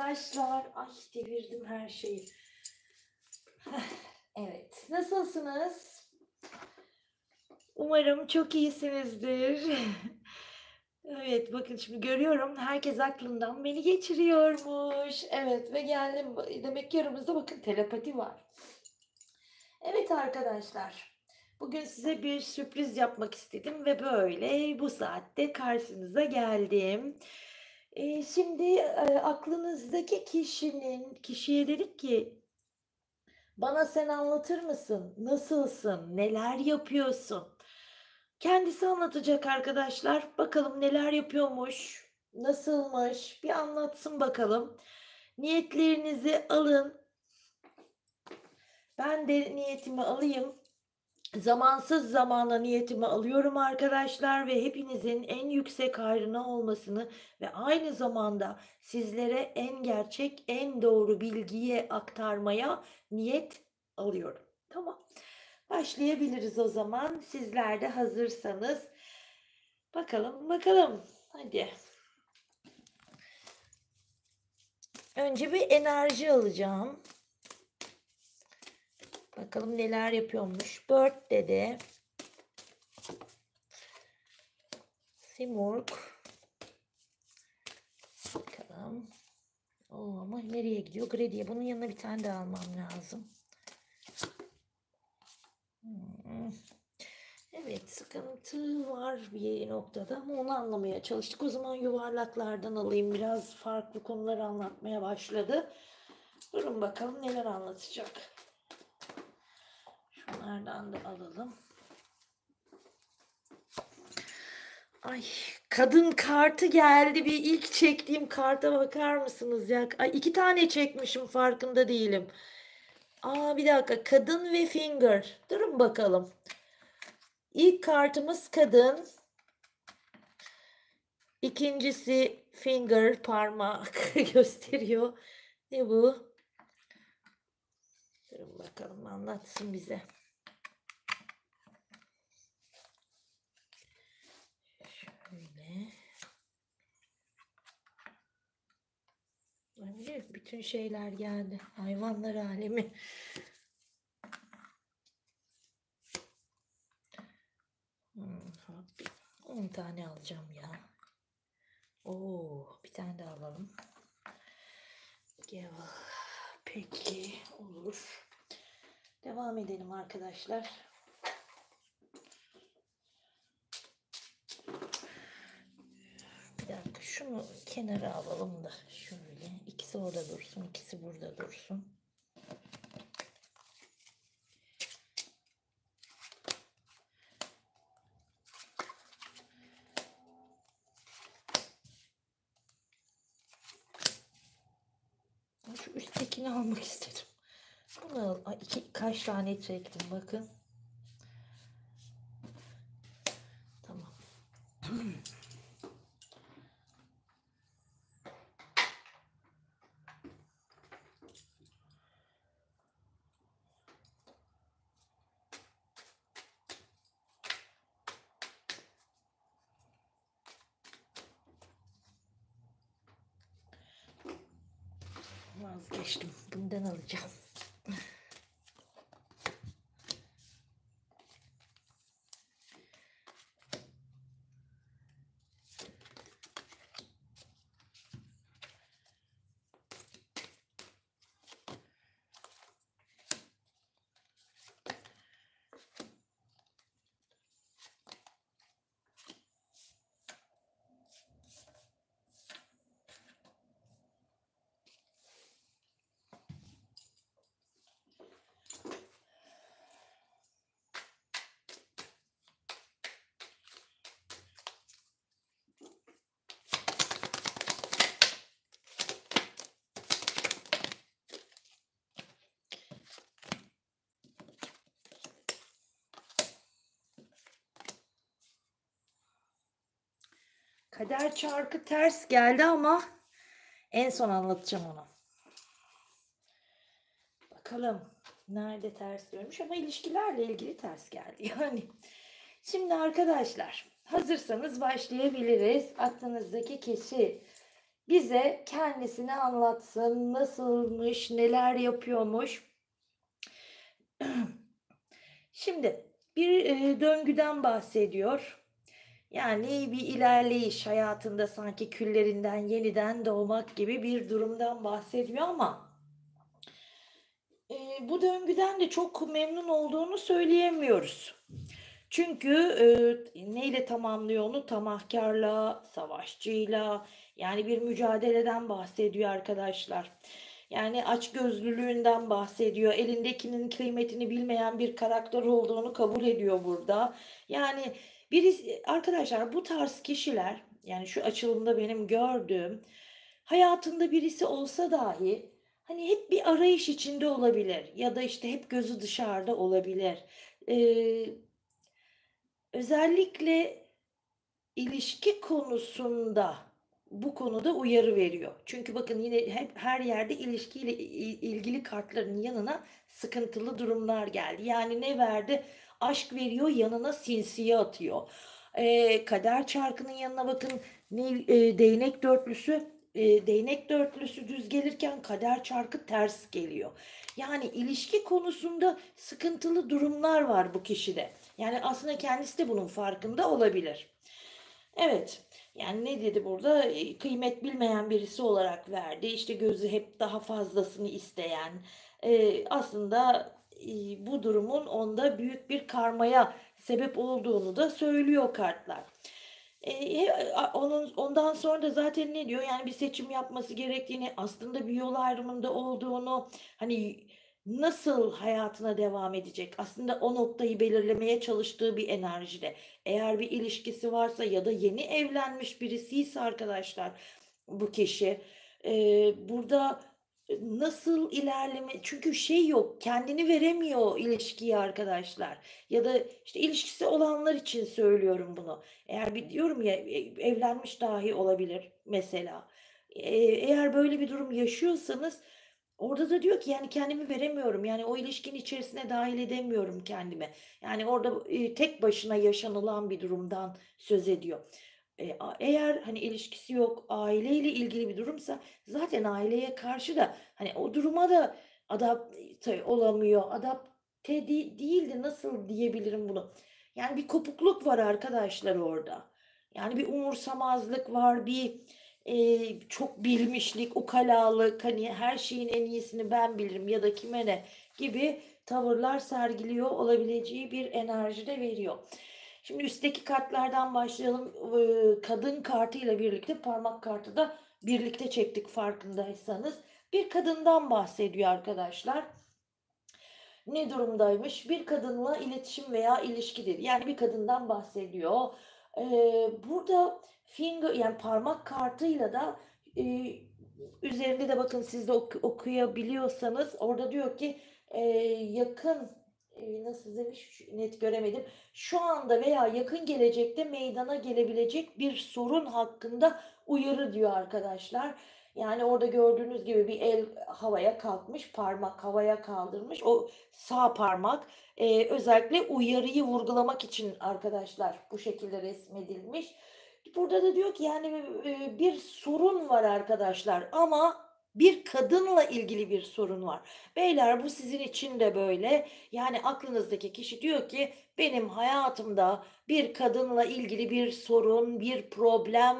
arkadaşlar. Ay devirdim her şeyi. Evet. Nasılsınız? Umarım çok iyisinizdir. Evet, bakın şimdi görüyorum herkes aklından beni geçiriyormuş. Evet ve geldim. Demek ki aramızda bakın telepati var. Evet arkadaşlar. Bugün size bir sürpriz yapmak istedim ve böyle bu saatte karşınıza geldim. Şimdi aklınızdaki kişiye dedik ki bana sen anlatır mısın? Nasılsın? Neler yapıyorsun? Kendisi anlatacak arkadaşlar. Bakalım neler yapıyormuş? Nasılmış? Bir anlatsın bakalım. Niyetlerinizi alın. Ben de niyetimi alayım. Zamansız zamana niyetimi alıyorum arkadaşlar ve hepinizin en yüksek hayrına olmasını ve aynı zamanda sizlere en gerçek, en doğru bilgiyi aktarmaya niyet alıyorum. Tamam. Başlayabiliriz o zaman. Sizler de hazırsanız. Bakalım. Hadi. Önce bir enerji alacağım. Bakalım neler yapıyormuş. Bird dedi. Simurg. Bakalım. Oo, ama nereye gidiyor? Grady'ye. Bunun yanına bir tane daha almam lazım. Evet, sıkıntı var bir noktada ama onu anlamaya çalıştık. O zaman yuvarlaklardan alayım. Biraz farklı konular anlatmaya başladı. Durun bakalım neler anlatacak. Şunlardan da alalım. Ay, kadın kartı geldi. Bir ilk çektiğim karta bakar mısınız ya? Ay, 2 tane çekmişim, farkında değilim. Bir dakika, kadın ve finger. Durun bakalım. İlk kartımız kadın. İkincisi finger, parmak gösteriyor. Ne bu? Durun bakalım, anlatsın bize. Şöyle. Bütün şeyler geldi. Hayvanlar alemi. 10 tane alacağım ya. Bir tane daha alalım. Peki, olur. Devam edelim arkadaşlar. Bir dakika, şunu kenara alalım da şöyle. İkisi orada dursun, ikisi burada dursun. Şu üsttekini almak istedim. Bunu al. Kaç tane çektim bakın. Tamam. Vazgeçtim. Bundan alacağım. Kader çarkı ters geldi ama en son anlatacağım onu. Bakalım nerede ters dönmüş ama ilişkilerle ilgili ters geldi yani. Şimdi arkadaşlar hazırsanız başlayabiliriz. Aklınızdaki kişi bize kendisini anlatsın, nasılmış, neler yapıyormuş. Şimdi bir döngüden bahsediyor. Yani bir ilerleyiş hayatında sanki küllerinden yeniden doğmak gibi bir durumdan bahsediyor ama bu döngüden de çok memnun olduğunu söyleyemiyoruz. Çünkü neyle tamamlıyor onu? Tamahkarla, savaşçıyla, yani bir mücadeleden bahsediyor arkadaşlar. Yani açgözlülüğünden bahsediyor. Elindekinin kıymetini bilmeyen bir karakter olduğunu kabul ediyor burada. Yani birisi, arkadaşlar bu tarz kişiler, yani şu açılımda benim gördüğüm, hayatında birisi olsa dahi hani hep bir arayış içinde olabilir ya da işte hep gözü dışarıda olabilir. Eee Özellikle ilişki konusunda bu konuda uyarı veriyor. Çünkü bakın yine hep her yerde ilişkiyle ilgili kartların yanına sıkıntılı durumlar geldi. Yani ne verdi? Aşk veriyor, yanına sinsiye atıyor. Kader çarkının yanına bakın, ne değnek dörtlüsü, değnek dörtlüsü düz gelirken kader çarkı ters geliyor. Yani ilişki konusunda sıkıntılı durumlar var bu kişide. Yani aslında kendisi de bunun farkında olabilir. Evet, yani ne dedi burada? Kıymet bilmeyen birisi olarak verdi. İşte gözü hep daha fazlasını isteyen. Aslında bu durumun onda büyük bir karmaya sebep olduğunu da söylüyor kartlar. Ondan sonra da zaten ne diyor? Yani bir seçim yapması gerektiğini, aslında bir yol ayrımında olduğunu, hani nasıl hayatına devam edecek? Aslında o noktayı belirlemeye çalıştığı bir enerjide. Eğer bir ilişkisi varsa ya da yeni evlenmiş birisiyse arkadaşlar bu kişi burada nasıl ilerleme, çünkü şey yok, kendini veremiyor ilişkiye arkadaşlar, ya da işte ilişkisi olanlar için söylüyorum bunu. Eğer bir diyorum ya, evlenmiş dahi olabilir mesela. Eğer böyle bir durum yaşıyorsanız orada da diyor ki yani kendimi veremiyorum. Yani o ilişkinin içerisine dahil edemiyorum kendimi. Yani orada tek başına yaşanılan bir durumdan söz ediyor. Eğer hani ilişkisi yok, aileyle ilgili bir durumsa zaten aileye karşı da hani o duruma da adapte olamıyor. Adapte değil de nasıl diyebilirim bunu? Yani bir kopukluk var arkadaşlar orada. Yani bir umursamazlık var, bir çok bilmişlik, ukalalık, hani her şeyin en iyisini ben bilirim ya da kime ne gibi tavırlar sergiliyor olabileceği bir enerji de veriyor. Şimdi üstteki kartlardan başlayalım. Kadın kartıyla birlikte parmak kartı da birlikte çektik farkındaysanız. Bir kadından bahsediyor arkadaşlar. Ne durumdaymış? Bir kadınla iletişim veya ilişkidir. Yani bir kadından bahsediyor. Burada finger, yani parmak kartıyla da üzerinde de bakın, siz de okuyabiliyorsanız orada diyor ki yakın, nasıl demiş, net göremedim. Şu anda veya yakın gelecekte meydana gelebilecek bir sorun hakkında uyarı diyor arkadaşlar. Yani orada gördüğünüz gibi bir el havaya kalkmış, parmak havaya kaldırmış. O sağ parmak özellikle uyarıyı vurgulamak için arkadaşlar bu şekilde resmedilmiş. Burada da diyor ki yani bir sorun var arkadaşlar, ama bir kadınla ilgili bir sorun var. Beyler, bu sizin için de böyle. Yani aklınızdaki kişi diyor ki benim hayatımda bir kadınla ilgili bir sorun, bir problem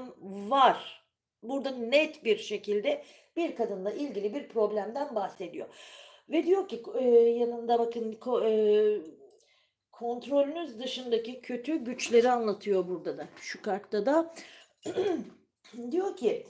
var. Burada net bir şekilde bir kadınla ilgili bir problemden bahsediyor. Ve diyor ki yanında bakın kontrolünüz dışındaki kötü güçleri anlatıyor burada da. Şu kartta da diyor ki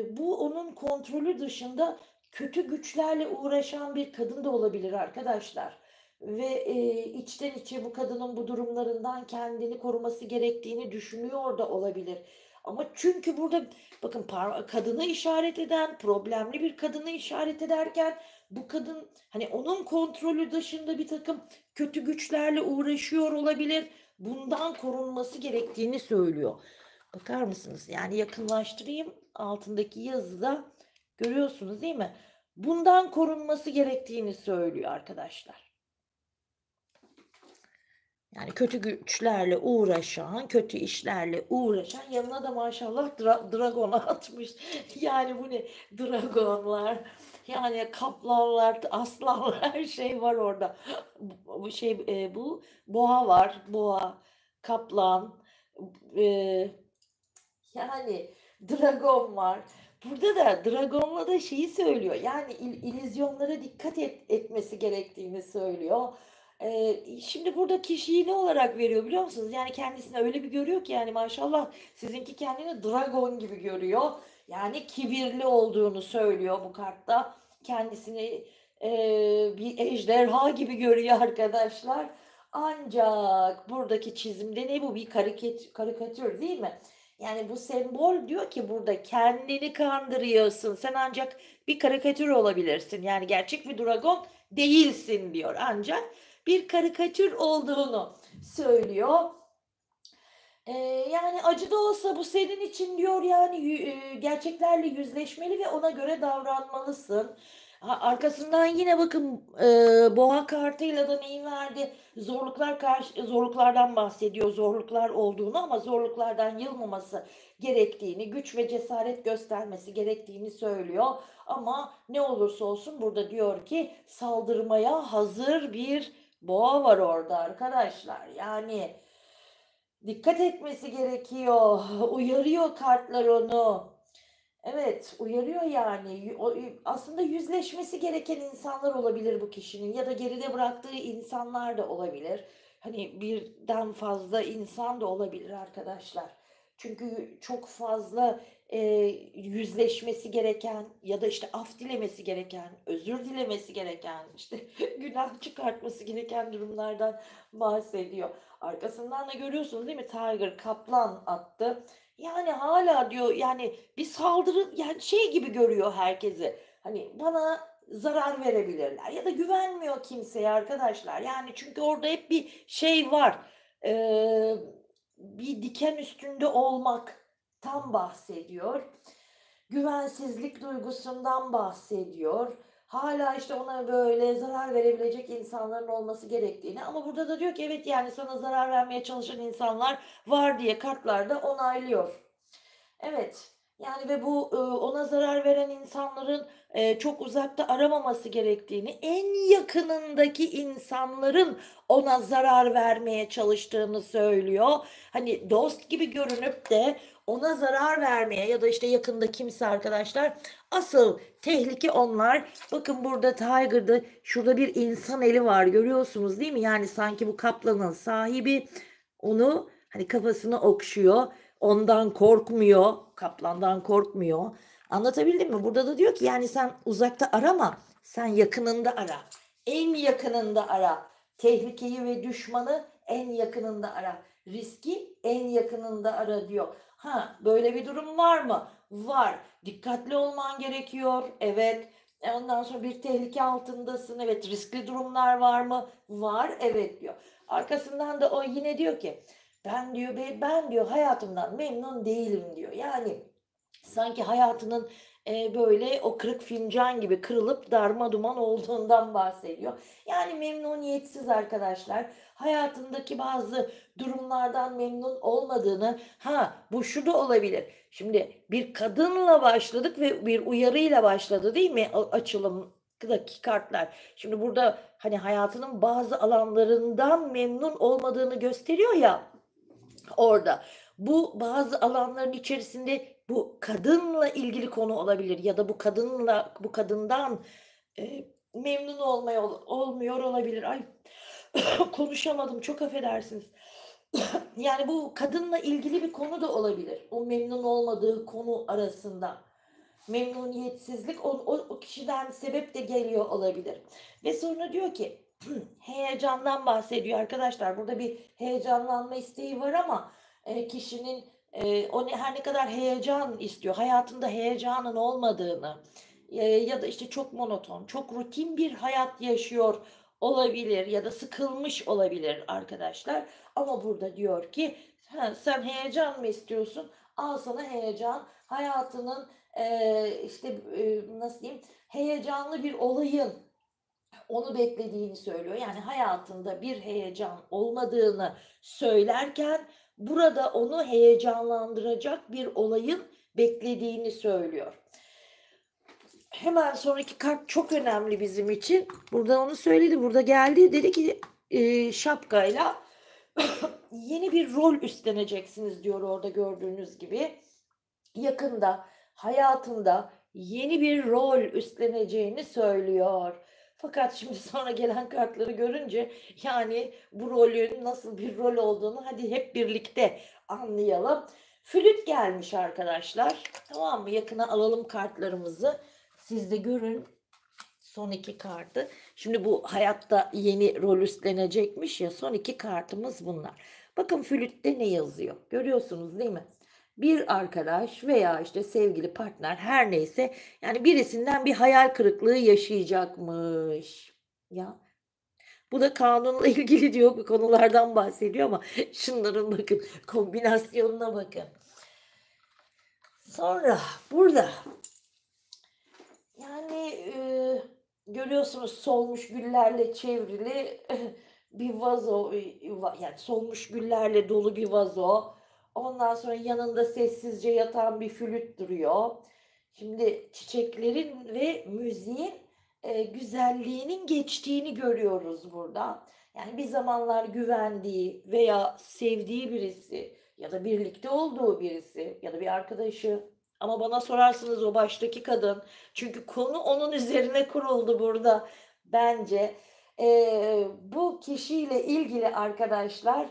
bu onun kontrolü dışında kötü güçlerle uğraşan bir kadın da olabilir arkadaşlar. Ve içten içe bu kadının bu durumlarından kendini koruması gerektiğini düşünüyor da olabilir. Ama çünkü burada bakın, kadını işaret eden, problemli bir kadını işaret ederken bu kadın hani onun kontrolü dışında bir takım kötü güçlerle uğraşıyor olabilir. Bundan korunması gerektiğini söylüyor. Bakar mısınız? Yani yakınlaştırayım. Altındaki yazıda görüyorsunuz değil mi? Bundan korunması gerektiğini söylüyor arkadaşlar. Yani kötü güçlerle uğraşan, kötü işlerle uğraşan, yanına da maşallah dragona atmış. Yani bu ne? Dragonlar, yani kaplanlar, aslanlar, her şey var orada. Bu şey, bu boğa var. Boğa, kaplan, eee, yani dragon var. Burada da dragonla da şeyi söylüyor. Yani illüzyonlara dikkat etmesi gerektiğini söylüyor. Şimdi burada kişiyi ne olarak veriyor biliyor musunuz? Yani kendisini öyle bir görüyor ki, yani maşallah sizinki kendini dragon gibi görüyor. Yani kibirli olduğunu söylüyor bu kartta. Kendisini bir ejderha gibi görüyor arkadaşlar. Ancak buradaki çizimde ne bu? Bir karikatür değil mi? Yani bu sembol diyor ki burada kendini kandırıyorsun. Sen ancak bir karikatür olabilirsin. Yani gerçek bir dragon değilsin diyor. Ancak bir karikatür olduğunu söylüyor. Yani acı da olsa bu senin için diyor, yani gerçeklerle yüzleşmeli ve ona göre davranmalısın. Arkasından yine bakın, boğa kartıyla da neyi verdi? Zorluklardan bahsediyor, zorluklar olduğunu ama zorluklardan yılmaması gerektiğini, güç ve cesaret göstermesi gerektiğini söylüyor. Ama ne olursa olsun burada diyor ki saldırmaya hazır bir boğa var orada arkadaşlar. Yani dikkat etmesi gerekiyor. Uyarıyor kartlar onu. Evet, uyarıyor yani. Aslında yüzleşmesi gereken insanlar olabilir bu kişinin, ya da geride bıraktığı insanlar da olabilir. Hani birden fazla insan da olabilir arkadaşlar. Çünkü çok fazla yüzleşmesi gereken ya da işte af dilemesi gereken, özür dilemesi gereken, işte günah çıkartması gereken durumlardan bahsediyor. Arkasından da görüyorsunuz değil mi? Tiger, kaplan attı. Yani hala diyor, yani bir saldırı, yani şey gibi görüyor herkesi. Hani bana zarar verebilirler ya da güvenmiyor kimseye arkadaşlar. Yani çünkü orada hep bir şey var. Ee, Bir diken üstünde olmaktan bahsediyor. Güvensizlik duygusundan bahsediyor. Hala işte ona böyle zarar verebilecek insanların olması gerektiğini, ama burada da diyor ki evet, yani sana zarar vermeye çalışan insanlar var diye kartlarda onaylıyor. Evet, yani ve bu, ona zarar veren insanların, çok uzakta aramaması gerektiğini, en yakınındaki insanların ona zarar vermeye çalıştığını söylüyor. Hani dost gibi görünüp de ona zarar vermeye ya da işte yakında kimse arkadaşlar, asıl tehlike onlar. Bakın burada Tiger'da şurada bir insan eli var, görüyorsunuz değil mi? Yani sanki bu kaplanın sahibi onu hani kafasını okşuyor. Ondan korkmuyor, kaplandan korkmuyor. Anlatabildim mi? Burada da diyor ki yani sen uzakta arama, sen yakınında ara. En yakınında ara. Tehlikeyi ve düşmanı en yakınında ara. Riski en yakınında ara diyor. Ha, böyle bir durum var mı? Var. Dikkatli olman gerekiyor. Evet. Ondan sonra bir tehlike altındasın. Evet. Riskli durumlar var mı? Var. Evet diyor. Arkasından da o yine diyor ki ben diyor hayatımdan memnun değilim diyor. Yani sanki hayatının böyle o kırık fincan gibi kırılıp darmaduman olduğundan bahsediyor. Yani memnuniyetsiz arkadaşlar. Hayatındaki bazı durumlardan memnun olmadığını, ha bu şu da olabilir. Şimdi bir kadınla başladık ve bir uyarıyla başladı değil mi açılımdaki kartlar. Şimdi burada hani hayatının bazı alanlarından memnun olmadığını gösteriyor ya orada. Bu bazı alanların içerisinde bu kadınla ilgili konu olabilir ya da bu kadından memnun olmuyor olabilir. Ay konuşamadım, çok affedersiniz. Yani bu kadınla ilgili bir konu da olabilir. O memnun olmadığı konu arasında. Memnuniyetsizlik o kişiden sebep de geliyor olabilir. Ve sonra diyor ki heyecandan bahsediyor arkadaşlar. Burada bir heyecanlanma isteği var ama kişinin her ne kadar heyecan istiyor, hayatında heyecanın olmadığını, ya da işte çok monoton, çok rutin bir hayat yaşıyor olabilir ya da sıkılmış olabilir arkadaşlar. Ama burada diyor ki sen heyecan mı istiyorsun? Al sana heyecan. Hayatının işte nasıl diyeyim, heyecanlı bir olayın onu beklediğini söylüyor. Yani hayatında bir heyecan olmadığını söylerken burada onu heyecanlandıracak bir olayın beklediğini söylüyor. Hemen sonraki kart çok önemli bizim için. Burada onu söyledi. Burada geldi. Dedi ki şapkayla yeni bir rol üstleneceksiniz diyor orada gördüğünüz gibi. Yakında hayatında yeni bir rol üstleneceğini söylüyor. Fakat şimdi sonra gelen kartları görünce yani bu rolün nasıl bir rol olduğunu hadi hep birlikte anlayalım. Flüt gelmiş arkadaşlar. Tamam mı? Yakına alalım kartlarımızı. Siz de görün son iki kartı. Şimdi bu hayatta yeni rol üstlenecekmiş ya, son iki kartımız bunlar. Bakın flütte ne yazıyor? Görüyorsunuz değil mi? Bir arkadaş veya işte sevgili partner her neyse yani birisinden bir hayal kırıklığı yaşayacakmış. Ya bu da kanunla ilgili diyor, bu konulardan bahsediyor ama şunların bakın kombinasyonuna bakın. Sonra burada yani görüyorsunuz solmuş güllerle çevrili bir vazo, yani solmuş güllerle dolu bir vazo. Ondan sonra yanında sessizce yatan bir flüt duruyor. Şimdi çiçeklerin ve müziğin güzelliğinin geçtiğini görüyoruz burada. Yani bir zamanlar güvendiği veya sevdiği birisi ya da birlikte olduğu birisi ya da bir arkadaşı, ama bana sorarsanız o baştaki kadın. Çünkü konu onun üzerine kuruldu burada bence. Bu kişiyle ilgili arkadaşlar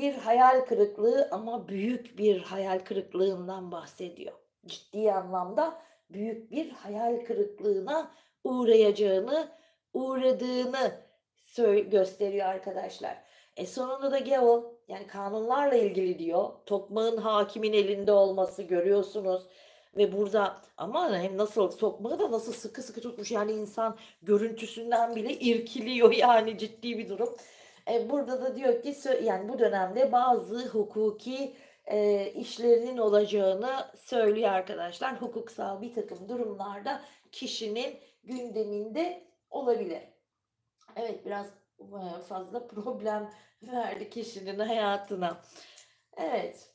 bir hayal kırıklığı, ama büyük bir hayal kırıklığından bahsediyor. Ciddi anlamda büyük bir hayal kırıklığına uğrayacağını, uğradığını gösteriyor arkadaşlar. Sonunda da gavel, yani kanunlarla ilgili diyor. Tokmağın hakimin elinde olması görüyorsunuz. Ve burada ama hem nasıl tokmağı da nasıl sıkı sıkı tutmuş, yani insan görüntüsünden bile irkiliyor, yani ciddi bir durum. Burada da diyor ki yani bu dönemde bazı hukuki işlerinin olacağını söylüyor arkadaşlar. Hukuksal bir takım durumlarda kişinin gündeminde olabilir. Evet, biraz fazla problem verdi kişinin hayatına. Evet.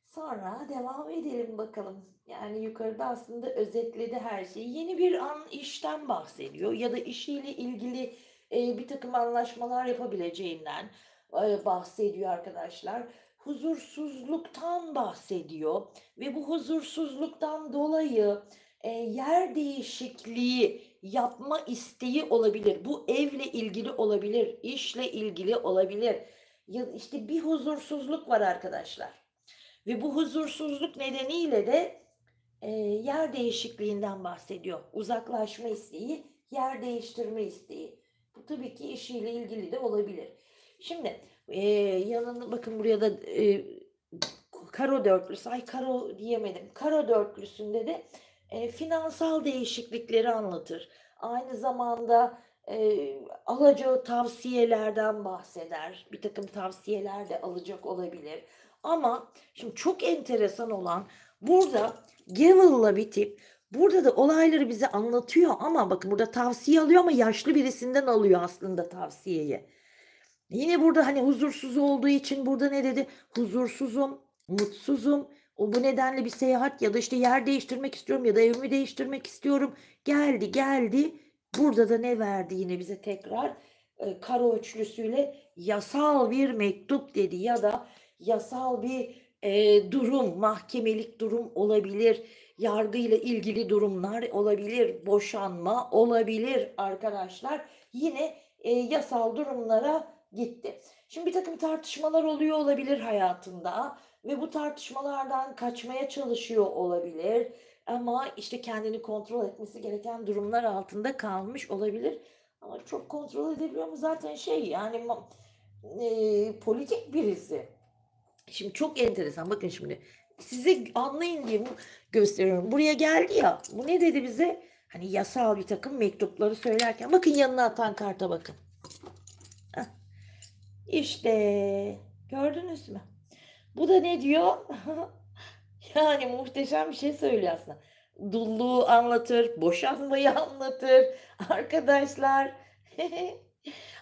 Sonra devam edelim bakalım. Yani yukarıda aslında özetledi her şeyi. Yeni bir işten bahsediyor ya da işiyle ilgili bir takım anlaşmalar yapabileceğinden bahsediyor arkadaşlar. Huzursuzluktan bahsediyor ve bu huzursuzluktan dolayı yer değişikliği yapma isteği olabilir. Bu evle ilgili olabilir, işle ilgili olabilir. Ya işte bir huzursuzluk var arkadaşlar. Ve bu huzursuzluk nedeniyle de yer değişikliğinden bahsediyor. Uzaklaşma isteği, yer değiştirme isteği. Bu tabii ki işiyle ilgili de olabilir. Şimdi yanında bakın buraya da karo dörtlüsü, ay karo diyemedim. Karo dörtlüsünde de finansal değişiklikleri anlatır. Aynı zamanda alacağı tavsiyelerden bahseder. Bir takım tavsiyeler de alacak olabilir. Ama şimdi çok enteresan olan burada Gavel'la bitip burada da olayları bize anlatıyor, ama bakın burada tavsiye alıyor ama yaşlı birisinden alıyor aslında tavsiyeyi. Yine burada hani huzursuz olduğu için burada ne dedi? Huzursuzum, mutsuzum. Bu nedenle bir seyahat ya da işte yer değiştirmek istiyorum ya da evimi değiştirmek istiyorum. Geldi. Burada da ne verdi yine bize tekrar? Karo üçlüsüyle yasal bir mektup dedi ya da yasal bir durum, mahkemelik durum olabilir. Yargıyla ilgili durumlar olabilir. Boşanma olabilir arkadaşlar. Yine yasal durumlara gitti. Şimdi bir takım tartışmalar oluyor olabilir hayatında ve bu tartışmalardan kaçmaya çalışıyor olabilir. Ama işte kendini kontrol etmesi gereken durumlar altında kalmış olabilir. Ama çok kontrol edebiliyor mu? Zaten yani politik birisi. Şimdi çok enteresan. Bakın şimdi size anlayın diye gösteriyorum. Buraya geldi ya. Bu ne dedi bize? Hani yasal bir takım mektupları söylerken. Bakın yanına atan karta bakın. Heh. İşte gördünüz mü? Bu da ne diyor? Yani muhteşem bir şey söylüyor aslında. Dulluğu anlatır, boşanmayı anlatır. Arkadaşlar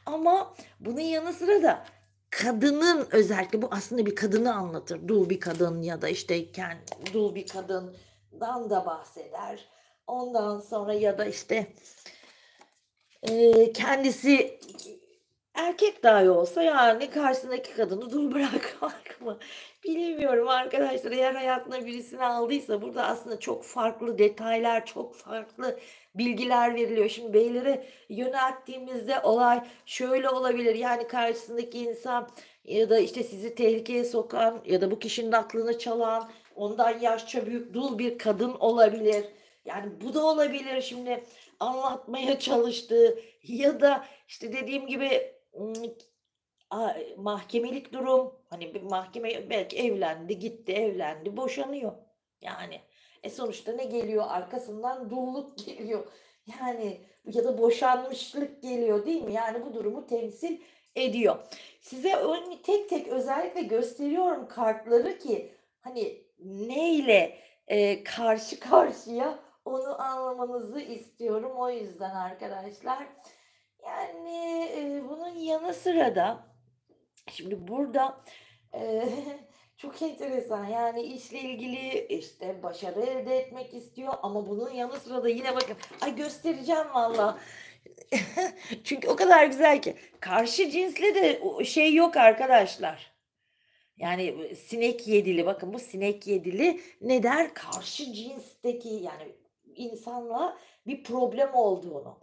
Ama bunun yanı sıra da kadının özellikle bu aslında bir kadını anlatır. Dul bir kadın ya da, işte, dul bir kadından da bahseder. Ondan sonra ya da, işte, kendisi erkek dahi olsa, yani, karşısındaki kadını dul bırakmak mı? Bilemiyorum arkadaşlar. Eğer hayatına birisini aldıysa burada aslında çok farklı detaylar, çok farklı bilgiler veriliyor. Şimdi beylere yönelttiğimizde olay şöyle olabilir, yani, karşısındaki insan ya da, işte, sizi tehlikeye sokan ya da bu kişinin aklını çalan, ondan yaşça büyük dul bir kadın olabilir. Yani, bu da olabilir. Şimdi anlatmaya çalıştığı ya da, işte, dediğim gibi, mahkemelik durum, hani, bir mahkeme belki evlendi, gitti, evlendi, boşanıyor. Yani, sonuçta ne geliyor arkasından? Dulluk geliyor. Yani, ya da boşanmışlık geliyor, değil mi? Yani, bu durumu temsil ediyor. Size tek tek özellikle gösteriyorum kartları ki, hani, neyle, karşı karşıya onu anlamanızı istiyorum. O yüzden arkadaşlar. Yani, bunun yanı sıra da şimdi burada, eee, çok enteresan, yani, işle ilgili, işte, başarı elde etmek istiyor ama bunun yanı sıra da yine bakın, ay, göstereceğim valla. Çünkü o kadar güzel ki. Karşı cinsle de o şey yok arkadaşlar. Yani, sinek yedili, bakın bu sinek yedili ne der? Karşı cinsteki, yani, insanla bir problem olduğunu.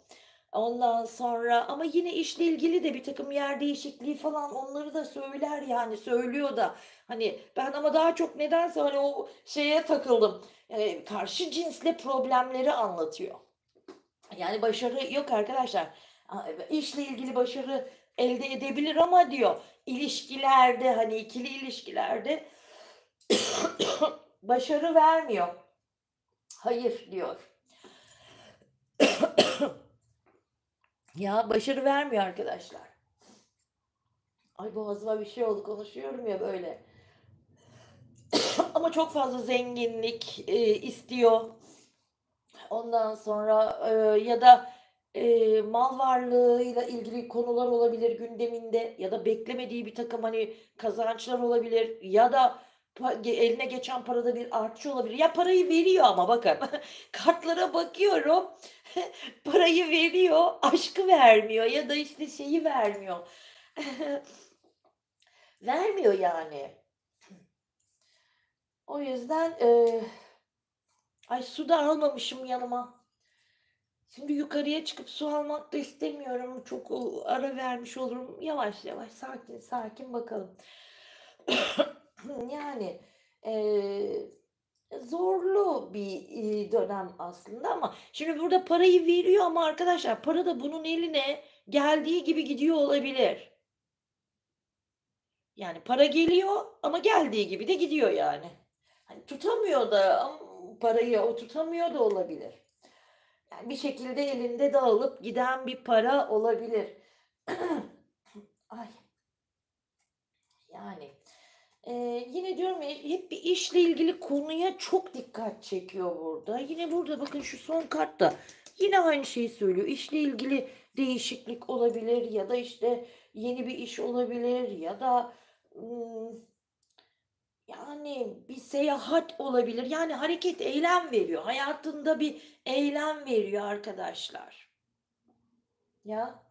Ondan sonra ama yine işle ilgili de birtakım yer değişikliği falan onları da söyler, yani, söylüyor da. Hani, ben ama daha çok nedense, hani, o şeye takıldım. Karşı cinsle problemleri anlatıyor. Yani, başarı yok arkadaşlar. İşle ilgili başarı elde edebilir ama diyor, ilişkilerde, hani, ikili ilişkilerde başarı vermiyor. Hayır diyor. Ya, başarı vermiyor arkadaşlar. Ay, boğazıma bir şey oldu, konuşuyorum ya böyle. Ama çok fazla zenginlik, istiyor. Ondan sonra, ya da, mal varlığıyla ilgili konular olabilir gündeminde ya da beklemediği birtakım, hani, kazançlar olabilir ya da eline geçen parada bir artış olabilir. Ya, parayı veriyor ama bakın kartlara bakıyorum, parayı veriyor, aşkı vermiyor ya da, işte, şeyi vermiyor. Vermiyor yani. O yüzden, ay, su da almamışım yanıma. Şimdi yukarıya çıkıp su almak da istemiyorum. Çok, ara vermiş olurum. Yavaş yavaş, sakin sakin bakalım. Yani, eee, zorlu bir, dönem aslında ama şimdi burada parayı veriyor ama arkadaşlar para da bunun eline geldiği gibi gidiyor olabilir. Yani para geliyor ama geldiği gibi de gidiyor yani. Hani tutamıyor da parayı o tutamıyor da olabilir. Yani bir şekilde elinde dağılıp giden bir para olabilir. Ay, yani, yine diyorum ya, hep bir işle ilgili konuya çok dikkat çekiyor burada. Yine burada bakın şu son kartta yine aynı şeyi söylüyor. İşle ilgili değişiklik olabilir ya da, işte, yeni bir iş olabilir ya da, ımm, yani, bir seyahat olabilir. Yani, hareket, eylem veriyor. Hayatında bir eylem veriyor arkadaşlar. Ya.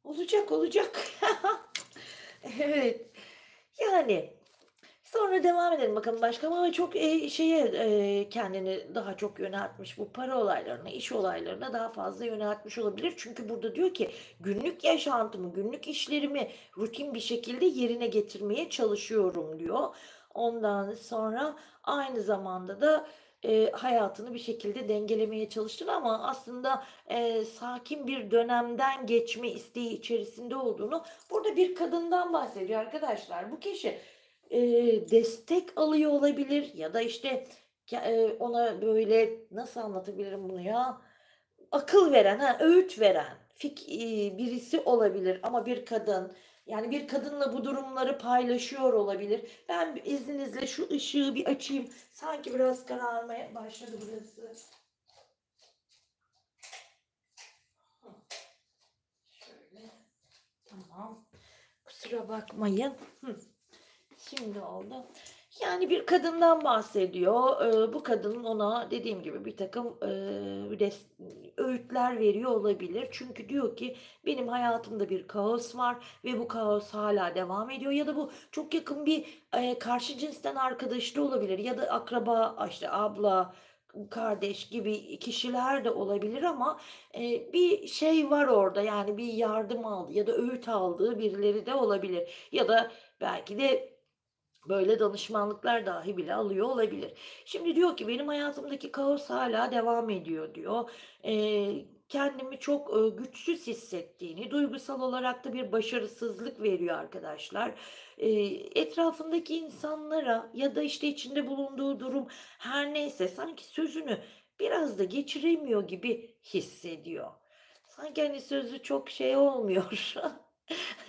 Olacak, olacak. Evet. Yani, sonra devam edelim bakalım başka ama çok, şeye, kendini daha çok yöneltmiş bu para olaylarına, iş olaylarına daha fazla yöneltmiş olabilir. Çünkü burada diyor ki günlük yaşantımı, günlük işlerimi rutin bir şekilde yerine getirmeye çalışıyorum diyor. Ondan sonra aynı zamanda da, hayatını bir şekilde dengelemeye çalıştığını ama aslında, sakin bir dönemden geçme isteği içerisinde olduğunu, burada bir kadından bahsediyor arkadaşlar. Bu kişi, destek alıyor olabilir ya da, işte, ona, böyle, nasıl anlatabilirim bunu ya? Akıl veren, öğüt veren birisi olabilir ama bir kadın, yani, bir kadınla bu durumları paylaşıyor olabilir. Ben izninizle şu ışığı bir açayım. Sanki biraz kararmaya başladı burası. Tamam. Kusura bakmayın. Hıh. Şimdi oldu. Yani bir kadından bahsediyor. Bu kadının ona dediğim gibi birtakım, öğütler veriyor olabilir. Çünkü diyor ki benim hayatımda bir kaos var ve bu kaos hala devam ediyor ya da bu çok yakın bir, karşı cinsten arkadaş da olabilir ya da akraba, işte, abla, kardeş gibi kişiler de olabilir ama, bir şey var orada, yani bir yardım aldı ya da öğüt aldığı birileri de olabilir ya da belki de böyle danışmanlıklar dahi bile alıyor olabilir. Şimdi diyor ki benim hayatımdaki kaos hala devam ediyor diyor. Kendimi çok, güçsüz hissettiğini, duygusal olarak da bir başarısızlık veriyor arkadaşlar. Etrafındaki insanlara ya da, işte, içinde bulunduğu durum her neyse sanki sözünü biraz da geçiremiyor gibi hissediyor. Sanki, hani, sözü çok şey olmuyor.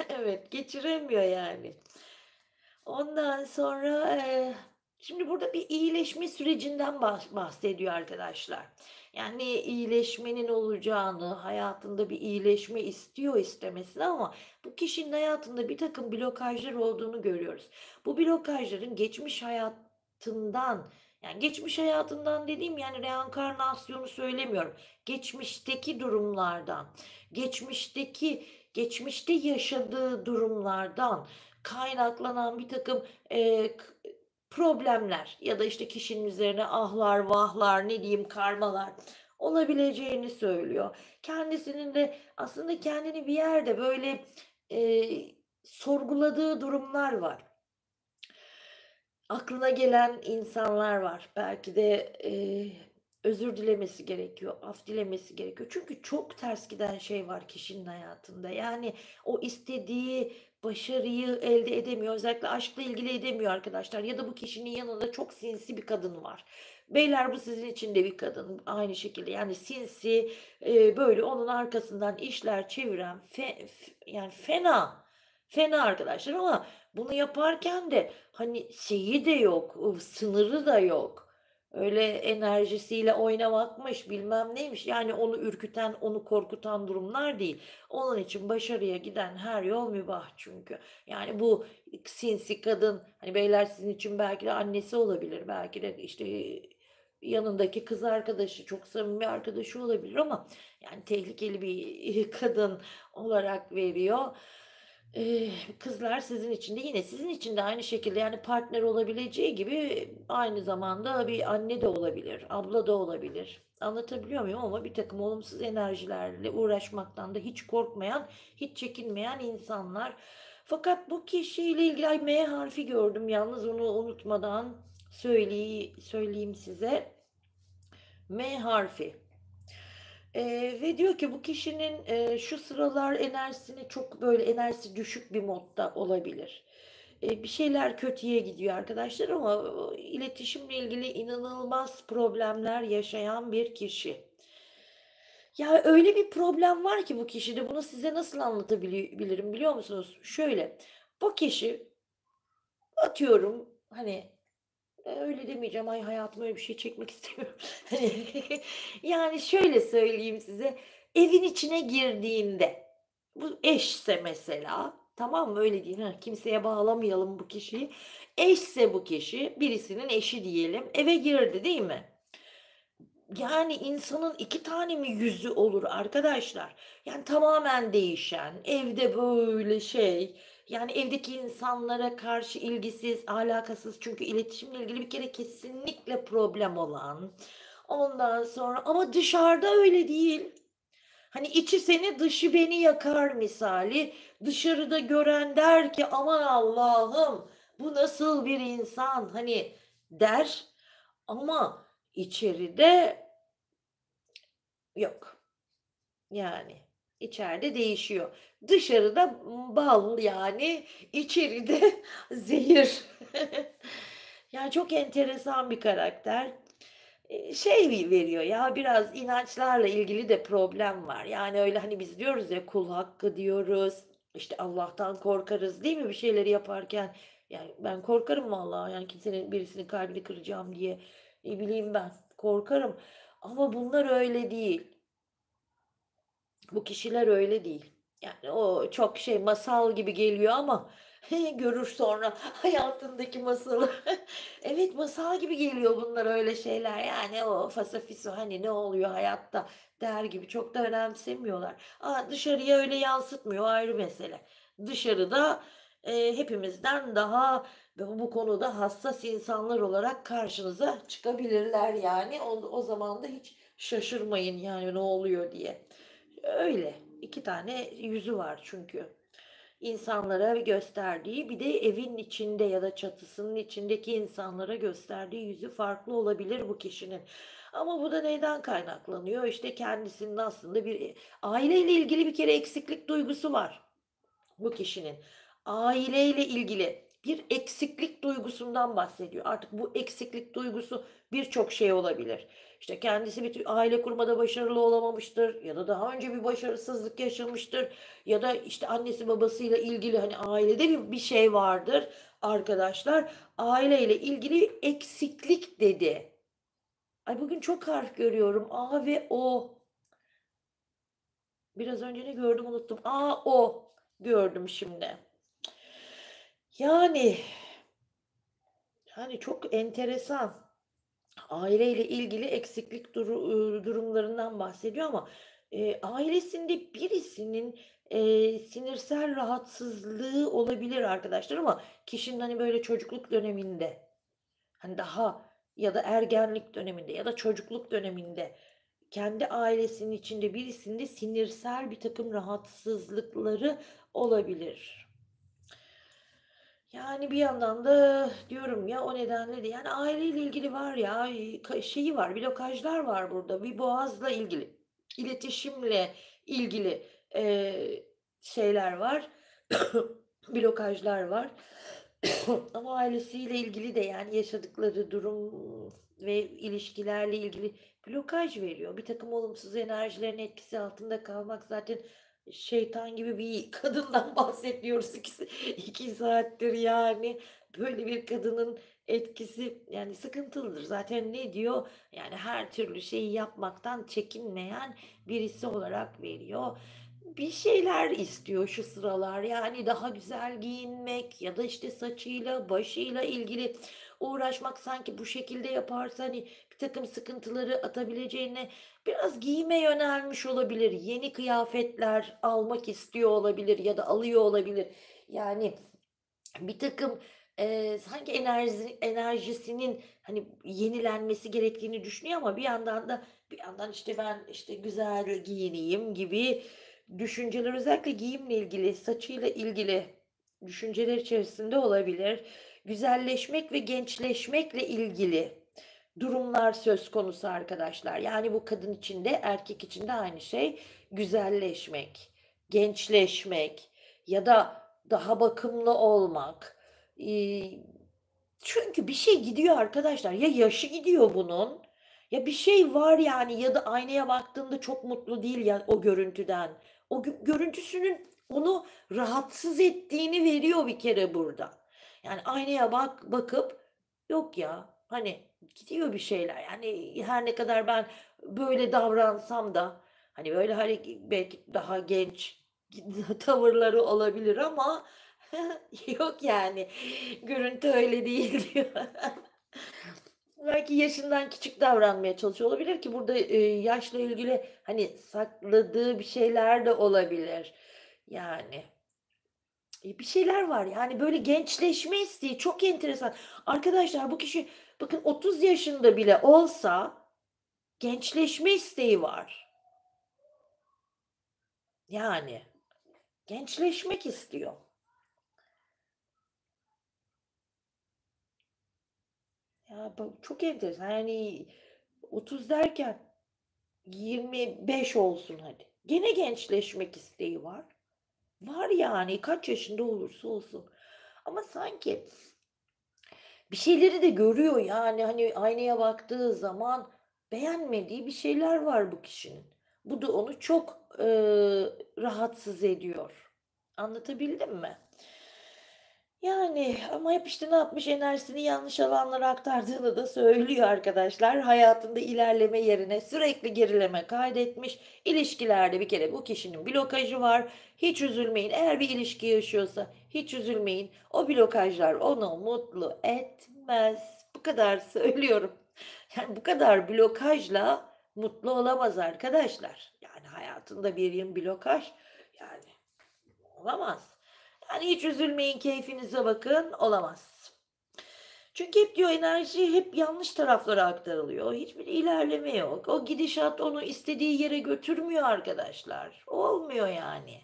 Evet, geçiremiyor yani. Ondan sonra, şimdi burada bir iyileşme sürecinden bahsediyor arkadaşlar. Yani iyileşmenin olacağını, hayatında bir iyileşme istiyor istemesine ama bu kişinin hayatında bir takım blokajlar olduğunu görüyoruz. Bu blokajların geçmiş hayatından, yani geçmiş hayatından dediğim yani reenkarnasyonu söylemiyorum. Geçmişteki durumlardan, geçmişte yaşadığı durumlardan kaynaklanan birtakım, problemler ya da, işte, kişinin üzerine ahlar, vahlar, ne diyeyim, karmalar olabileceğini söylüyor. Kendisinin de aslında kendini bir yerde, böyle, sorguladığı durumlar var. Aklına gelen insanlar var. Belki de, özür dilemesi gerekiyor, af dilemesi gerekiyor. Çünkü çok ters giden şey var kişinin hayatında. Yani o istediği başarıyı elde edemiyor. Özellikle aşkla ilgili edemiyor arkadaşlar ya da bu kişinin yanında çok sinsi bir kadın var. Beyler bu sizin için de bir kadın aynı şekilde. Yani sinsi, böyle onun arkasından işler çeviren yani fena arkadaşlar ama bunu yaparken de hani, şeyi de yok, sınırı da yok. Öyle enerjisiyle oynamakmış, bilmem neymiş, yani onu ürküten, onu korkutan durumlar değil. Onun için başarıya giden her yol mübah çünkü. Yani bu sinsi kadın, hani, beyler sizin için belki de annesi olabilir, belki de, işte, yanındaki kız arkadaşı, çok samimi arkadaşı olabilir ama yani tehlikeli bir kadın olarak veriyor. Kızlar sizin için de yine sizin için de aynı şekilde, yani, partner olabileceği gibi aynı zamanda bir anne de olabilir, abla da olabilir. Anlatabiliyor muyum? Ama birtakım olumsuz enerjilerle uğraşmaktan da hiç korkmayan, hiç çekinmeyen insanlar. Fakat bu kişiyle ilgili ay, M harfi gördüm yalnız onu unutmadan söyleyeyim size. M harfi. Ve diyor ki bu kişinin, şu sıralar enerjisini çok böyle enerjisi düşük bir modda olabilir. Bir şeyler kötüye gidiyor arkadaşlar ama iletişimle ilgili inanılmaz problemler yaşayan bir kişi. Ya, öyle bir problem var ki bu kişide, bunu size nasıl anlatabilirim biliyor musunuz? Şöyle, bu kişi atıyorum, hani, öyle demeyeceğim, ay, hayatıma öyle bir şey çekmek istemiyorum. Hani, yani, şöyle söyleyeyim size, evin içine girdiğinde, bu eşse mesela, tamam mı? Öyle diyeyim, kimseye bağlamayalım bu kişiyi. Eşse bu kişi, birisinin eşi diyelim, eve girdi, değil mi? Yani, insanın 2 tane mi yüzü olur arkadaşlar? Yani, tamamen değişen, evde böyle şey, yani, evdeki insanlara karşı ilgisiz, alakasız çünkü iletişimle ilgili bir kere kesinlikle problem olan, ondan sonra ama dışarıda öyle değil. Hani, içi seni, dışı beni yakar misali. Dışarıda gören der ki, "Aman Allah'ım, bu nasıl bir insan?" hani, der ama içeride yok. Yani, içeride değişiyor. Dışarıda, bal yani, içeride zehir. Yani, çok enteresan bir karakter. Şey veriyor ya, biraz inançlarla ilgili de problem var. Yani, öyle, hani, biz diyoruz ya, kul hakkı diyoruz, işte, Allah'tan korkarız, değil mi bir şeyleri yaparken? Yani, ben korkarım vallahi, yani, kimsenin birisinin kalbini kıracağım diye. Ne bileyim ben, korkarım ama bunlar öyle değil. Bu kişiler öyle değil. Yani o çok şey masal gibi geliyor ama görür sonra hayatındaki masalı. Evet, masal gibi geliyor bunlar öyle şeyler. Yani o fasafiso hani ne oluyor hayatta der gibi çok da önemsemiyorlar. Dışarıya öyle yansıtmıyor, ayrı mesele. Dışarıda hepimizden daha bu konuda hassas insanlar olarak karşınıza çıkabilirler yani. O zaman da hiç şaşırmayın yani ne oluyor diye. Öyle. 2 tane yüzü var çünkü. İnsanlara gösterdiği, bir de evin içinde ya da çatısının içindeki insanlara gösterdiği yüzü farklı olabilir bu kişinin. Ama bu da neyden kaynaklanıyor? İşte kendisinin aslında bir aileyle ilgili bir kere eksiklik duygusu var bu kişinin. Aileyle ilgili bir eksiklik duygusundan bahsediyor. Artık bu eksiklik duygusu birçok şey olabilir. İşte kendisi bir aile kurmada başarılı olamamıştır ya da daha önce bir başarısızlık yaşamıştır ya da işte annesi babasıyla ilgili hani ailede bir şey vardır arkadaşlar. Aileyle ilgili eksiklik dedi. Ay bugün çok harf görüyorum. A ve O. Biraz önce ne gördüm unuttum. A, O gördüm şimdi. Yani, çok enteresan. Aileyle ilgili eksiklik durumlarından bahsediyor ama, ailesinde birisinin, sinirsel rahatsızlığı olabilir arkadaşlar ama kişinin, hani, böyle çocukluk döneminde, hani, daha ya da ergenlik döneminde ya da çocukluk döneminde kendi ailesinin içinde birisinde sinirsel birtakım rahatsızlıkları olabilir. Yani, bir yandan da diyorum ya, o nedenle de yani aileyle ilgili var ya, şeyi var, blokajlar var burada. Bir boğazla ilgili, iletişimle ilgili, şeyler var, blokajlar var. Ama ailesiyle ilgili de, yani, yaşadıkları durum ve ilişkilerle ilgili blokaj veriyor. Birtakım olumsuz enerjilerin etkisi altında kalmak zaten şeytan gibi bir kadından bahsediyoruz 2 saattir yani. Böyle bir kadının etkisi, yani, sıkıntılıdır. Zaten ne diyor? Yani, her türlü şeyi yapmaktan çekinmeyen birisi olarak veriyor. Bir şeyler istiyor şu sıralar. Yani, daha güzel giyinmek ya da, işte, saçıyla, başıyla ilgili uğraşmak. Sanki bu şekilde yaparsa, hani, birtakım sıkıntıları atabileceğine biraz giyime yönelmiş olabilir. Yeni kıyafetler almak istiyor olabilir ya da alıyor olabilir. Yani, birtakım, sanki enerjisinin, hani, yenilenmesi gerektiğini düşünüyor ama bir yandan, işte, ben, işte, güzel giyineyim gibi düşünceler özellikle giyimle ilgili, saçıyla ilgili düşünceler içerisinde olabilir. Güzelleşmek ve gençleşmekle ilgili durumlar söz konusu arkadaşlar. Yani bu kadın için de erkek için de aynı şey. Güzelleşmek, gençleşmek ya da daha bakımlı olmak. İii, çünkü bir şey gidiyor arkadaşlar. Ya yaşı gidiyor bunun, ya bir şey var yani ya da aynaya baktığında çok mutlu değil ya o görüntüden. O görüntüsünün onu rahatsız ettiğini veriyor bir kere burada. Yani aynaya bakıp yok ya, hani, gidiyor bir şeyler. Yani her ne kadar ben böyle davransam da, hani, böyle, belki daha genç tavırları olabilir ama yok yani. Görüntü öyle değil diyor. Belki yaşından küçük davranmaya çalışıyor olabilir ki burada, yaşla ilgili, hani, sakladığı bir şeyler de olabilir. Yani, bir şeyler var, yani, böyle gençleşme isteği çok enteresan. Arkadaşlar bu kişi bakın 30 yaşında bile olsa gençleşme isteği var. Yani, gençleşmek istiyor. Ya, çok enteresan. Yani 30 derken 25 olsun hadi. Gene gençleşmek isteği var. Var yani kaç yaşında olursa olsun. Ama sanki bir şeyleri de görüyor yani hani aynaya baktığı zaman beğenmediği bir şeyler var bu kişinin. Bu da onu çok rahatsız ediyor. Anlatabildim mi? Yani ama hep işte ne yapmış? Enerjisini yanlış alanlara aktardığını da söylüyor arkadaşlar. Hayatında ilerleme yerine sürekli gerileme kaydetmiş. İlişkilerde bir kere bu kişinin blokajı var. Hiç üzülmeyin. Eğer bir ilişki yaşıyorsa hiç üzülmeyin. O blokajlar onu mutlu etmez. Bu kadar söylüyorum. Yani bu kadar blokajla mutlu olamaz arkadaşlar. Yani hayatında bir yıl blokaj yani olamaz. Yani hiç üzülmeyin, keyfinize bakın, olamaz. Çünkü hep diyor enerji hep yanlış taraflara aktarılıyor. Hiçbir ilerleme yok. O gidişat onu istediği yere götürmüyor arkadaşlar. Olmuyor yani.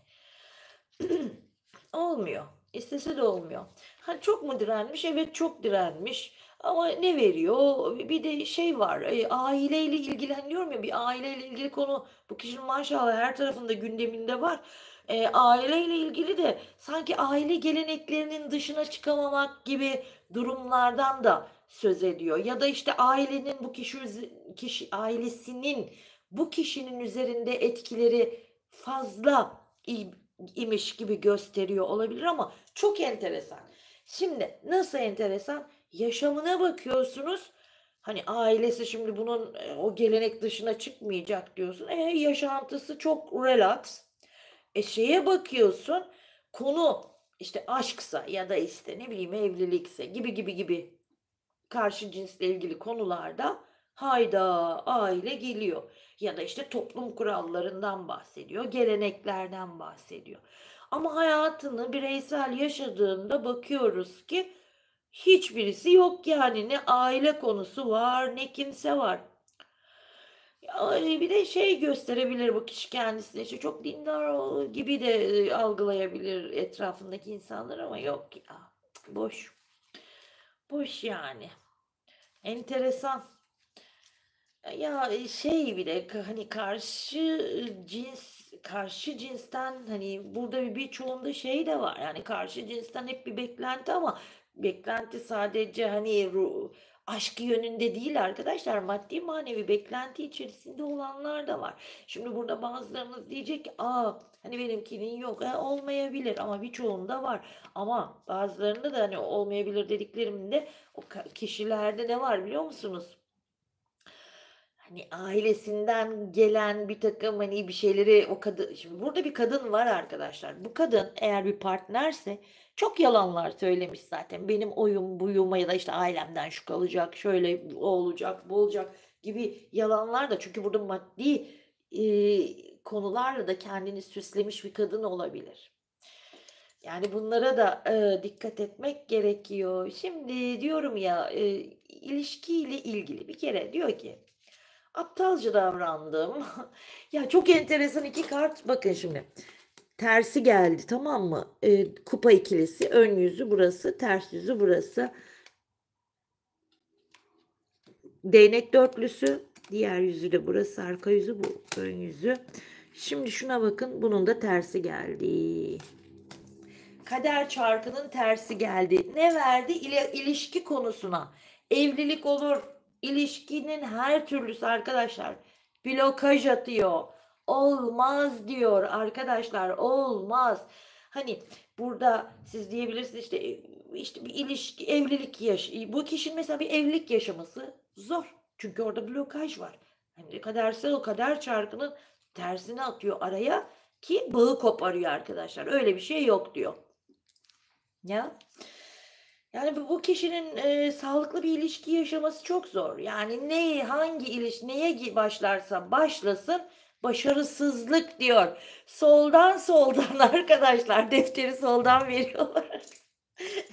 Olmuyor. İstese de olmuyor. Ha, çok mu direnmiş? Evet, çok direnmiş. Ama ne veriyor? Bir de şey var. Aileyle ilgili hani diyorum ya bir aileyle ilgili konu bu kişinin maşallah her tarafında gündeminde var. Aileyle ilgili de sanki aile geleneklerinin dışına çıkamamak gibi durumlardan da söz ediyor. Ya da işte ailenin bu kişi ailesinin bu kişinin üzerinde etkileri fazla imiş gibi gösteriyor olabilir ama çok enteresan. Şimdi nasıl enteresan? Yaşamına bakıyorsunuz. Hani ailesi şimdi bunun o gelenek dışına çıkmayacak diyorsun. Yaşantısı çok relax. Şeye bakıyorsun. Konu işte aşksa ya da işte ne bileyim evlilikse gibi gibi gibi karşı cinsle ilgili konularda hayda aile geliyor. Ya da işte toplum kurallarından bahsediyor, geleneklerden bahsediyor. Ama hayatını bireysel yaşadığında bakıyoruz ki hiçbirisi yok yani ne aile konusu var ne kimse var. Ya, bir de şey gösterebilir bu kişi kendisine işte çok dindar gibi de algılayabilir etrafındaki insanlar ama yok ya boş boş yani. Enteresan. Ya, şey bile hani karşı cinsten hani burada birçoğunda şey de var. Yani karşı cinsten hep bir beklenti ama beklenti sadece hani aşk yönünde değil arkadaşlar. Maddi manevi beklenti içerisinde olanlar da var. Şimdi burada bazılarınız diyecek ki hani benimkinin yok. Olmayabilir ama birçoğunda var. Ama bazılarında da hani olmayabilir dediklerimde o kişilerde ne var biliyor musunuz? Hani, ailesinden gelen birtakım, hani, bir şeyleri o kadın şimdi burada bir kadın var arkadaşlar. Bu kadın eğer bir partnerse çok yalanlar söylemiş zaten. Benim oyum buyum ya da, işte, ailemden şu kalacak, şöyle o olacak, bu olacak gibi yalanlar da çünkü burada maddi, konularla da kendini süslemiş bir kadın olabilir. Yani bunlara da, dikkat etmek gerekiyor. Şimdi diyorum ya, ilişkiyle ilgili bir kere diyor ki aptalca davrandım. Ya, çok enteresan 2 kart. Bakın şimdi, tersi geldi, tamam mı? Kupa ikilisi, ön yüzü burası, ters yüzü burası. Değnek dörtlüsü, diğer yüzü de burası, arka yüzü bu, ön yüzü. Şimdi şuna bakın, bunun da tersi geldi. Kader çarkının tersi geldi. Ne verdi? İlişki konusuna. Evlilik olur. İlişkinin her türlüsü arkadaşlar. Blokaj atıyor. Olmaz diyor arkadaşlar. Olmaz. Hani burada siz diyebilirsiniz işte bir ilişki, evlilik bu kişinin mesela bir evlilik yaşaması zor. Çünkü orada blokaj var. Hani kadersel o kader çarkının tersini atıyor araya ki bağı koparıyor arkadaşlar. Öyle bir şey yok diyor. Ya, yani bu kişinin, sağlıklı bir ilişki yaşaması çok zor. Yani hangi neye başlarsa başlasın başarısızlık diyor. Soldan arkadaşlar defteri soldan veriyorlar.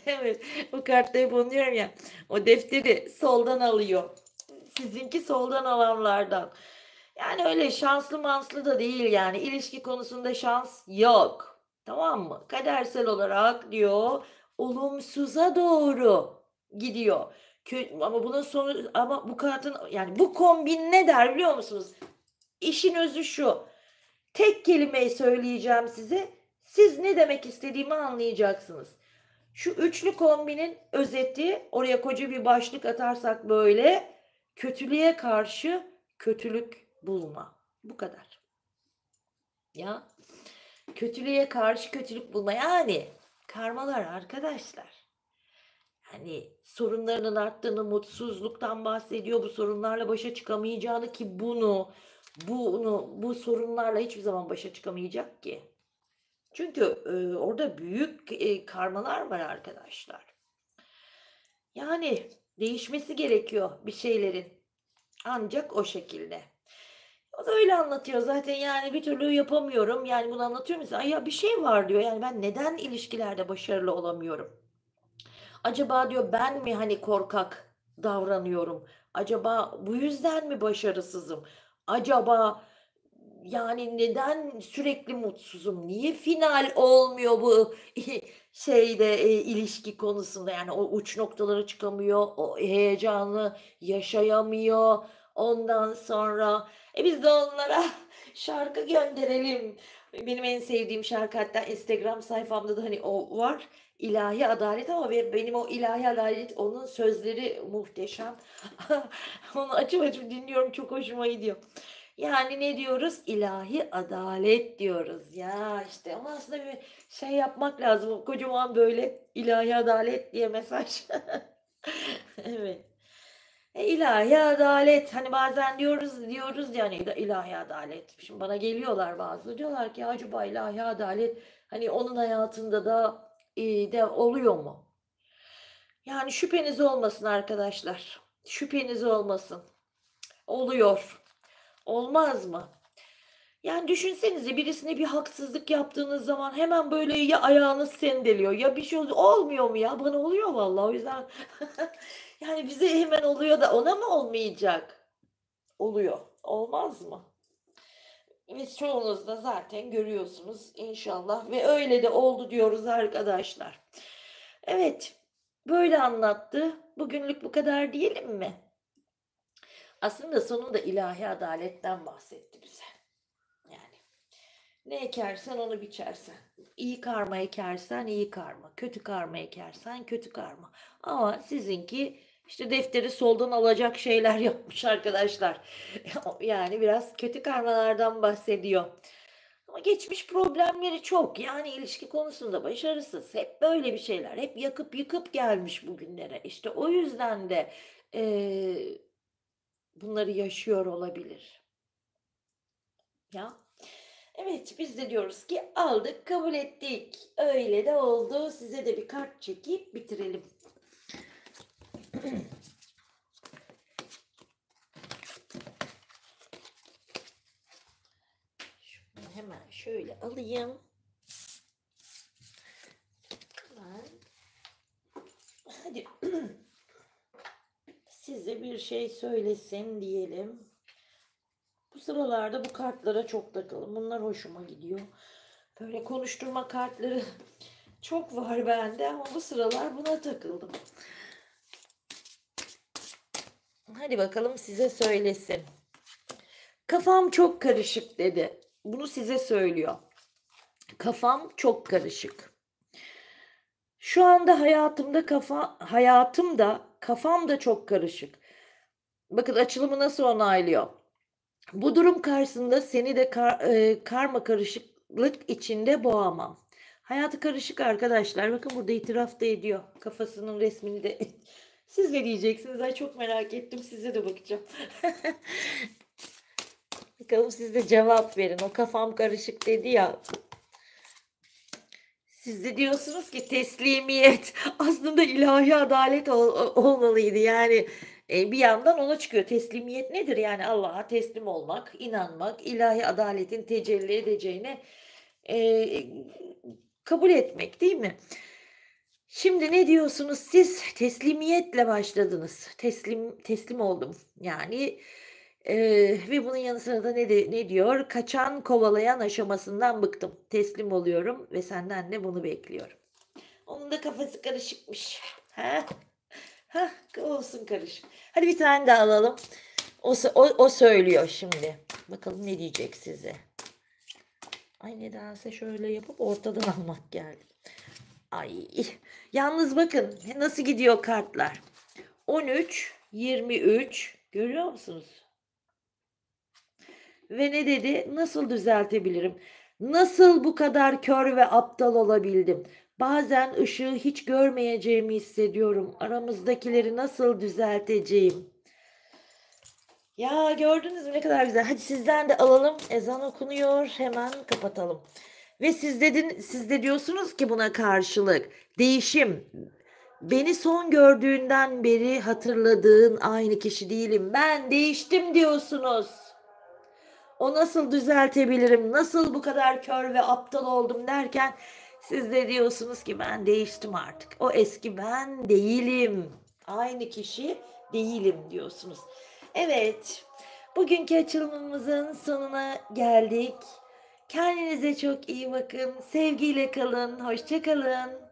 Evet, bu kartta hep onu diyorum ya, o defteri soldan alıyor. Sizinki soldan alanlardan. Yani öyle şanslı manslı da değil yani ilişki konusunda şans yok. Tamam mı? Kadersel olarak diyor olumsuza doğru gidiyor. Ama bunun sonu ama bu kartın yani bu kombin ne der biliyor musunuz? İşin özü şu. Tek kelimeyi söyleyeceğim size. Siz ne demek istediğimi anlayacaksınız. Şu üçlü kombinin özeti oraya koca bir başlık atarsak böyle kötülüğe karşı kötülük bulma. Bu kadar. Ya kötülüğe karşı kötülük bulma yani Karmalar arkadaşlar. Hani sorunlarının arttığını, mutsuzluktan bahsediyor. Bu sorunlarla başa çıkamayacağını ki bu sorunlarla hiçbir zaman başa çıkamayacak ki. Çünkü orada büyük karmalar var arkadaşlar. Yani değişmesi gerekiyor bir şeylerin. Ancak o şekilde. O da öyle anlatıyor zaten yani bir türlü yapamıyorum. Yani bunu anlatıyor mesela. Ya bir şey var diyor. Yani ben neden ilişkilerde başarılı olamıyorum? Acaba diyor ben mi hani korkak davranıyorum? Acaba bu yüzden mi başarısızım? Acaba yani neden sürekli mutsuzum? Niye final olmuyor bu ilişki konusunda? Yani o uç noktalara çıkamıyor, o heyecanı yaşayamıyor. Ondan sonra biz de onlara şarkı gönderelim. Benim en sevdiğim şarkı hatta Instagram sayfamda da hani o var. İlahi Adalet ama benim o İlahi Adalet onun sözleri muhteşem. Onu açıp açıp dinliyorum çok hoşuma gidiyor. Yani ne diyoruz? İlahi adalet diyoruz. Ya işte ama aslında bir şey yapmak lazım. Kocaman böyle ilahi adalet diye mesaj. Evet. İlahi adalet. Hani bazen diyoruz yani ilahi adalet. Şimdi bana geliyorlar bazı diyorlar ki acaba ilahi adalet hani onun hayatında da de oluyor mu? Yani şüpheniz olmasın arkadaşlar. Şüpheniz olmasın. Oluyor. Olmaz mı? Yani düşünsenize birisine bir haksızlık yaptığınız zaman hemen böyle ya ayağınız sendeliyor ya bir şey oluyor. Olmuyor mu ya? Bana oluyor vallahi. O yüzden yani bize hemen oluyor da ona mı olmayacak? Oluyor. Olmaz mı? Ve çoğunuz da zaten görüyorsunuz inşallah ve öyle de oldu diyoruz arkadaşlar. Evet, böyle anlattı. Bugünlük bu kadar diyelim mi? Aslında sonunda ilahi adaletten bahsetti bize. Yani ne ekersen onu biçersen. İyi karma ekersen iyi karma. Kötü karma ekersen kötü karma. Ama sizinki işte defteri soldan alacak şeyler yapmış arkadaşlar. Yani biraz kötü karmalardan bahsediyor. Ama geçmiş problemleri çok. Yani ilişki konusunda başarısız. Hep böyle bir şeyler. Hep yakıp yıkıp gelmiş bugünlere. İşte o yüzden de eee, bunları yaşıyor olabilir. Ya. Evet, biz de diyoruz ki aldık, kabul ettik. Öyle de oldu. Size de bir kart çekip bitirelim. Şunu hemen şöyle alayım. Hemen. Hadi size bir şey söylesin diyelim. Bu sıralarda bu kartlara çok takıldım. Bunlar hoşuma gidiyor. Böyle konuşturma kartları çok var bende ama bu sıralar buna takıldım. Hadi bakalım size söylesin. Kafam çok karışık dedi. Bunu size söylüyor. Kafam çok karışık. Şu anda hayatımda kafam da çok karışık. Bakın açılımı nasıl onaylıyor. Bu durum karşısında seni de karma karışıklık içinde boğamam. Hayatı karışık arkadaşlar. Bakın burada itiraf da ediyor. Kafasının resmini de. Siz ne diyeceksiniz? Ay çok merak ettim. Size de bakacağım. Bakalım siz de cevap verin. O kafam karışık dedi ya. Siz de diyorsunuz ki teslimiyet aslında ilahi adalet olmalıydı. Yani bir yandan ona çıkıyor. Teslimiyet nedir? Yani Allah'a teslim olmak, inanmak, ilahi adaletin tecelli edeceğine e, kabul etmek değil mi? Şimdi ne diyorsunuz siz? Teslimiyetle başladınız. Teslim oldum. Yani ve bunun yanı sıra da ne diyor? Kaçan kovalayan aşamasından bıktım. Teslim oluyorum ve senden de bunu bekliyorum. Onun da kafası karışıkmış. Ha? Ha, olsun karışık. Hadi bir tane daha alalım. O söylüyor şimdi. Bakalım ne diyecek size. Ay nedense şöyle yapıp ortadan almak geldi. Ay. Yalnız bakın nasıl gidiyor kartlar. 13, 23 görüyor musunuz? Ve ne dedi? Nasıl düzeltebilirim? Nasıl bu kadar kör ve aptal olabildim? Bazen ışığı hiç görmeyeceğimi hissediyorum. Aramızdakileri nasıl düzelteceğim? Ya gördünüz mü ne kadar güzel. Hadi sizden de alalım. Ezan okunuyor. Hemen kapatalım. Ve siz de diyorsunuz ki buna karşılık değişim. Beni son gördüğünden beri hatırladığın aynı kişi değilim. Ben değiştim diyorsunuz. O nasıl düzeltebilirim? Nasıl bu kadar kör ve aptal oldum derken siz de diyorsunuz ki ben değiştim artık. O eski ben değilim. Aynı kişi değilim diyorsunuz. Evet. Bugünkü açılımımızın sonuna geldik. Kendinize çok iyi bakın. Sevgiyle kalın. Hoşça kalın.